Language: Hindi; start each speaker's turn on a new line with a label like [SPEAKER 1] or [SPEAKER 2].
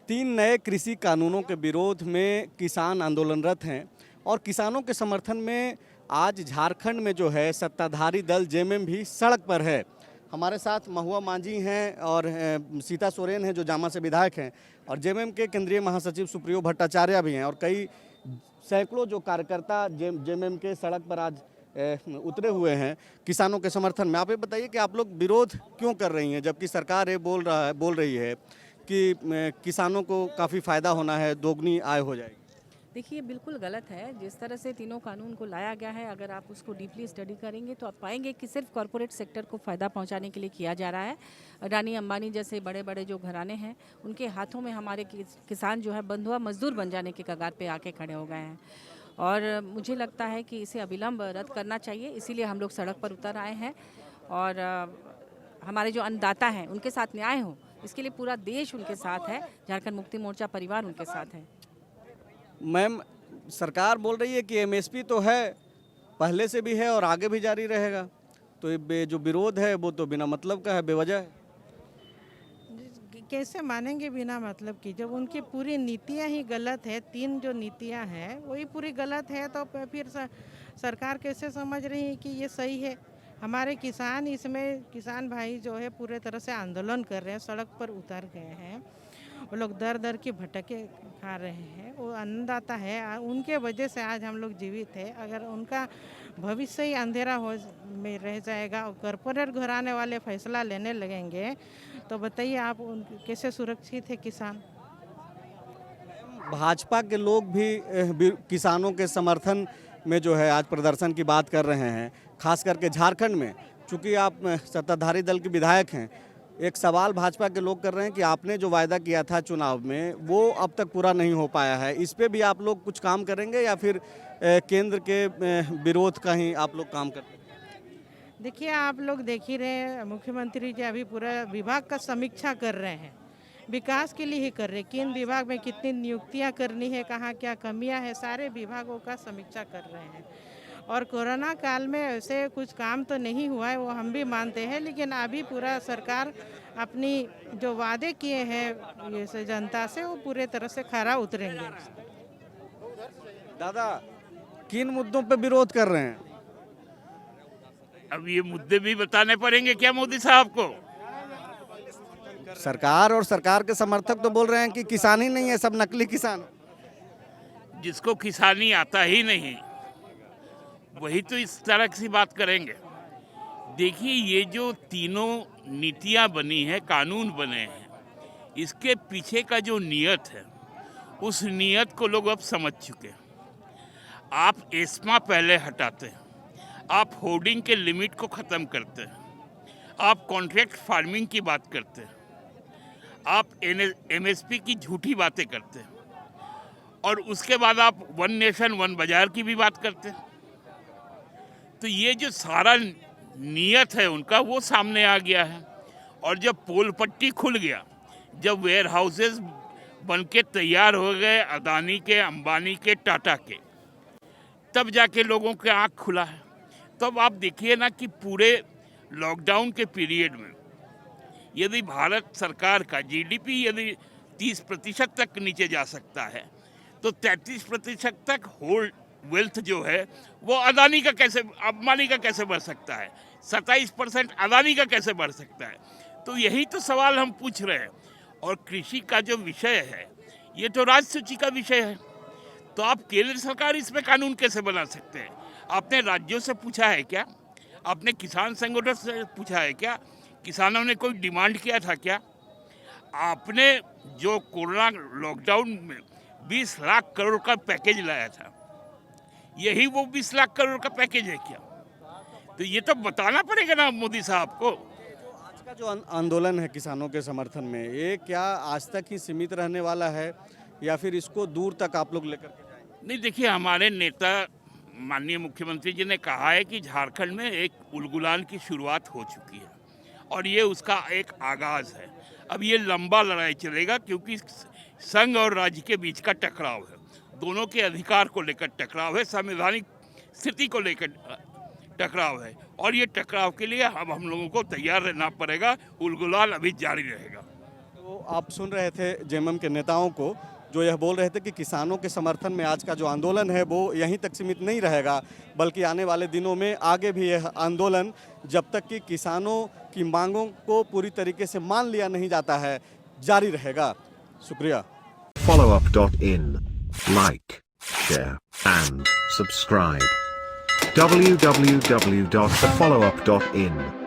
[SPEAKER 1] तीन नए कृषि कानूनों के विरोध में किसान आंदोलनरत हैं और किसानों के समर्थन में आज झारखंड में जो है सत्ताधारी दल जेएमएम भी सड़क पर है। हमारे साथ महुआ मांझी हैं और सीता सोरेन हैं जो जामा से विधायक हैं और जेएमएम के केंद्रीय महासचिव सुप्रियो भट्टाचार्य भी हैं और कई सैकड़ों जो कार्यकर्ता जेएमएम के सड़क पर आज उतरे हुए हैं किसानों के समर्थन में। आप ये बताइए कि आप लोग विरोध क्यों कर रही हैं जबकि सरकार बोल रही है कि किसानों को काफ़ी फ़ायदा होना है, दोगुनी आय हो जाएगी।
[SPEAKER 2] देखिए, बिल्कुल गलत है। जिस तरह से तीनों कानून को लाया गया है, अगर आप उसको डीपली स्टडी करेंगे तो आप पाएंगे कि सिर्फ कॉरपोरेट सेक्टर को फ़ायदा पहुंचाने के लिए किया जा रहा है। अडानी अंबानी जैसे बड़े बड़े जो घराने हैं उनके हाथों में हमारे किसान जो है बंधुआ मजदूर बन जाने के कगार पे आके खड़े हो गए हैं और मुझे लगता है कि इसे अविलंब रद्द करना चाहिए। इसीलिए हम लोग सड़क पर उतर आए हैं और हमारे जो अन्नदाता हैं उनके साथ न्याय हो, इसके लिए पूरा देश उनके साथ है। झारखंड मुक्ति मोर्चा परिवार उनके साथ है।
[SPEAKER 1] मैम, सरकार बोल रही है कि एमएसपी तो है, पहले से भी है और आगे भी जारी रहेगा, तो ये जो विरोध है वो तो बिना मतलब का है, बेवजह है।
[SPEAKER 3] कैसे मानेंगे बिना मतलब की, जब उनकी पूरी नीतियां ही गलत है। तीन जो नीतियां हैं वही पूरी गलत है, तो फिर सरकार कैसे समझ रही है कि ये सही है। हमारे किसान इसमें किसान भाई जो है पूरे तरह से आंदोलन कर रहे हैं, सड़क पर उतर गए हैं। वो लोग दर दर की भटके खा रहे हैं। वो अन्नदाता है, उनके वजह से आज हम लोग जीवित है। अगर उनका भविष्य ही अंधेरा हो में रह जाएगा और कॉरपोरेट घराने वाले फैसला लेने लगेंगे तो बताइए आप कैसे सुरक्षित है किसान।
[SPEAKER 1] भाजपा के लोग भी किसानों के समर्थन में जो है आज प्रदर्शन की बात कर रहे हैं, खास करके झारखंड में। चूँकि आप सत्ताधारी दल के विधायक हैं, एक सवाल भाजपा के लोग कर रहे हैं कि आपने जो वायदा किया था चुनाव में वो अब तक पूरा नहीं हो पाया है। इस पे भी आप लोग कुछ काम करेंगे या फिर केंद्र के विरोध का ही आप लोग काम करेंगे?
[SPEAKER 3] देखिए, आप लोग देख ही रहे हैं, मुख्यमंत्री जी अभी पूरा विभाग का समीक्षा कर रहे हैं। विकास के लिए ही कर रहे हैं। किन विभाग में कितनी नियुक्तियां करनी है, कहाँ क्या कमियां हैं, सारे विभागों का समीक्षा कर रहे हैं। और कोरोना काल में ऐसे कुछ काम तो नहीं हुआ है, वो हम भी मानते हैं, लेकिन अभी पूरा सरकार अपनी जो वादे किए हैं ये जनता से वो पूरे तरह से खरा उतरेंगे।
[SPEAKER 1] दादा, किन मुद्दों पे विरोध कर रहे हैं?
[SPEAKER 4] अब ये मुद्दे भी बताने पड़ेंगे क्या मोदी साहब को?
[SPEAKER 1] सरकार और सरकार के समर्थक तो बोल रहे हैं कि किसान ही नहीं है, सब नकली किसान।
[SPEAKER 4] जिसको किसानी आता ही नहीं वही तो इस तरह की बात करेंगे। देखिए, ये जो तीनों नीतियां बनी हैं, कानून बने हैं, इसके पीछे का जो नियत है उस नियत को लोग अब समझ चुके हैं। आप एस्मा पहले हटाते हैं, आप होर्डिंग के लिमिट को ख़त्म करते हैं, आप कॉन्ट्रैक्ट फार्मिंग की बात करते हैं, आप एमएसपी की झूठी बातें करते हैं और उसके बाद आप वन नेशन वन बाजार की भी बात करते हैं। तो ये जो सारा नियत है उनका वो सामने आ गया है। और जब पोल पट्टी खुल गया, जब वेयर हाउसेज बन के तैयार हो गए अदानी के, अंबानी के, टाटा के, तब जाके लोगों के आँख खुला है। तब आप देखिए ना कि पूरे लॉकडाउन के पीरियड में यदि भारत सरकार का जीडीपी यदि 30% तक नीचे जा सकता है तो 33% तक होल्ड वेल्थ जो है वो अदानी का कैसे, अंबानी का कैसे बढ़ सकता है? 27% अदानी का कैसे बढ़ सकता है? तो यही तो सवाल हम पूछ रहे हैं। और कृषि का जो विषय है ये तो राजसूची का विषय है, तो आप केंद्र सरकार इसमें कानून कैसे बना सकते हैं? आपने राज्यों से पूछा है क्या? आपने किसान संगठन से पूछा है क्या? किसानों ने कोई डिमांड किया था क्या? आपने जो कोरोना लॉकडाउन में 20 लाख करोड़ का पैकेज लाया था, यही वो 20 लाख करोड़ का पैकेज है क्या? तो ये तो बताना पड़ेगा ना मोदी साहब को।
[SPEAKER 1] आज का जो आंदोलन है किसानों के समर्थन में, ये क्या आज तक ही सीमित रहने वाला है या फिर इसको दूर तक आप लोग लेकर के जाएंगे?
[SPEAKER 4] नहीं, देखिए, हमारे नेता माननीय मुख्यमंत्री जी ने कहा है कि झारखंड में एक उलगुलान की शुरुआत हो चुकी है और ये उसका एक आगाज़ है। अब ये लंबा लड़ाई चलेगा क्योंकि संघ और राज्य के बीच का टकराव है, दोनों के अधिकार को लेकर टकराव है, संवैधानिक स्थिति को लेकर टकराव है और ये टकराव के लिए अब हम लोगों को तैयार रहना पड़ेगा। उलगुलान अभी जारी रहेगा।
[SPEAKER 1] तो आप सुन रहे थे जेएमएम के नेताओं को, जो यह बोल रहे थे कि किसानों के समर्थन में आज का जो आंदोलन है वो यहीं तक सीमित नहीं रहेगा, बल्कि आने वाले दिनों में आगे भी यह आंदोलन जब तक कि किसानों की मांगों को पूरी तरीके से मान लिया नहीं जाता है, जारी रहेगा। शुक्रिया।
[SPEAKER 5] followup.in. Like, share, and subscribe. www.thefollowup.in